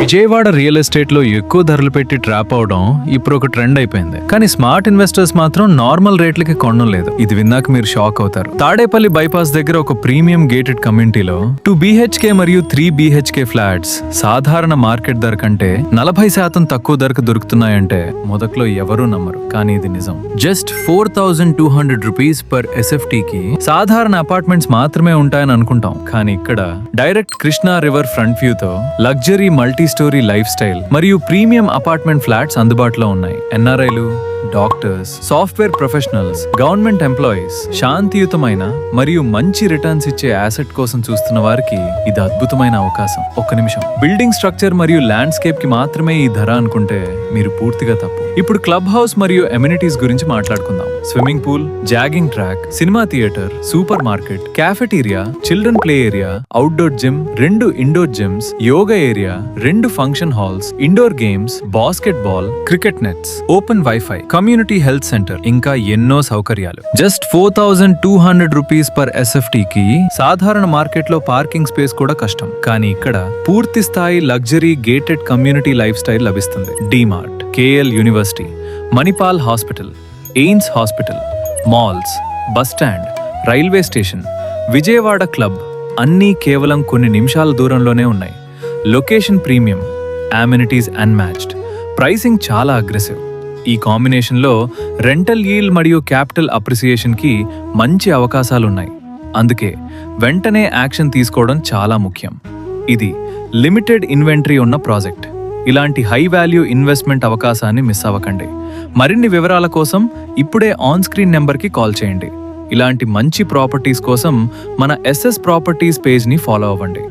Vijayawada real estate లో ఎక్కువ ధరలు పెట్టి ట్రాప్ అవడం ఇప్పుడు ఒక ట్రెండ్ అయిపోయింది. కానీ స్మార్ట్ ఇన్వెస్టర్స్ మాత్రం నార్మల్ రేట్లకి కొనడం లేదు. ఇది విన్నాక మీరు షాక్ అవుతారు. తాడేపల్లి బైపాస్ దగ్గర ఒక ప్రీమియం గేటెడ్ కమ్యూనిటీలో 2 BHK మరియు 3 BHK ఫ్లాట్స్ సాధారణ మార్కెట్ ధర కంటే 40% తక్కువ ధరకు దొరుకుతున్నాయంటే మొదట్లో ఎవరూ నమ్మరు, కానీ ఇది నిజం. జస్ట్ 4200 రూపీస్ పర్ SFT కి సాధారణ అపార్ట్మెంట్స్ మాత్రమే ఉంటాయని అనుకుంటాం. కానీ ఇక్కడ direct Krishna river front view తో luxury multi storey lifestyle మరియు ప్రీమియం అపార్ట్మెంట్ ఫ్లాట్స్ అందుబాటులో ఉన్నాయి. ఎన్ఆర్ఐలు, doctors, software professionals, government employees, శాంతియుతమైన మరియు మంచి రిటర్న్స్ ఇచ్చే యాసెట్ కోసం చూస్తున్న వారికి ఇది అద్భుతమైన అవకాశం. ఒక్క నిమిషం, బిల్డింగ్ స్ట్రక్చర్ మరియు ల్యాండ్స్కేప్ కి మాత్రమే ఈ ధర అనుకుంటే మీరు పూర్తిగా తప్పు. ఇప్పుడు క్లబ్ హౌస్ మరియు ఎమ్యూనిటీస్ గురించి మాట్లాడుకుందాం. Swimming pool, jogging track, cinema theatre, supermarket, cafeteria, children play area, outdoor gym, 2 indoor gyms, yoga area, 2 function halls, indoor games, basketball, cricket nets, open wifi, community health centre, ఇంకా ఎన్నో సౌకర్యాలు. Just 4200 rupees per SFT కి సాధారణ market లో parking space కూడా కష్టం. కానీ ఇక్కడ పూర్తి స్థాయి luxury gated community lifestyle లభిస్తుంది. DMart, KL university, Manipal hospital, AIIMS hospital, malls, bus stand, railway station, Vijayawada club అన్నీ కేవలం కొన్ని నిమిషాల దూరంలోనే ఉన్నాయి. Location premium, amenities unmatched, pricing చాలా అగ్రెసివ్. ఈ కాంబినేషన్లో రెంటల్ యీల్డ్ మరియు క్యాపిటల్ అప్రిసియేషన్ కి మంచి అవకాశాలున్నాయి. అందుకే వెంటనే యాక్షన్ తీసుకోవడం చాలా ముఖ్యం. ఇది లిమిటెడ్ ఇన్వెంటరీ ఉన్న ప్రాజెక్ట్. ఇలాంటి హై వాల్యూ ఇన్వెస్ట్మెంట్ అవకాశాన్ని మిస్ అవ్వకండి. మరిన్ని వివరాల కోసం ఇప్పుడే ఆన్ స్క్రీన్ నెంబర్కి కాల్ చేయండి. ఇలాంటి మంచి ప్రాపర్టీస్ కోసం మన SS ప్రాపర్టీస్ పేజ్ని ఫాలో అవ్వండి.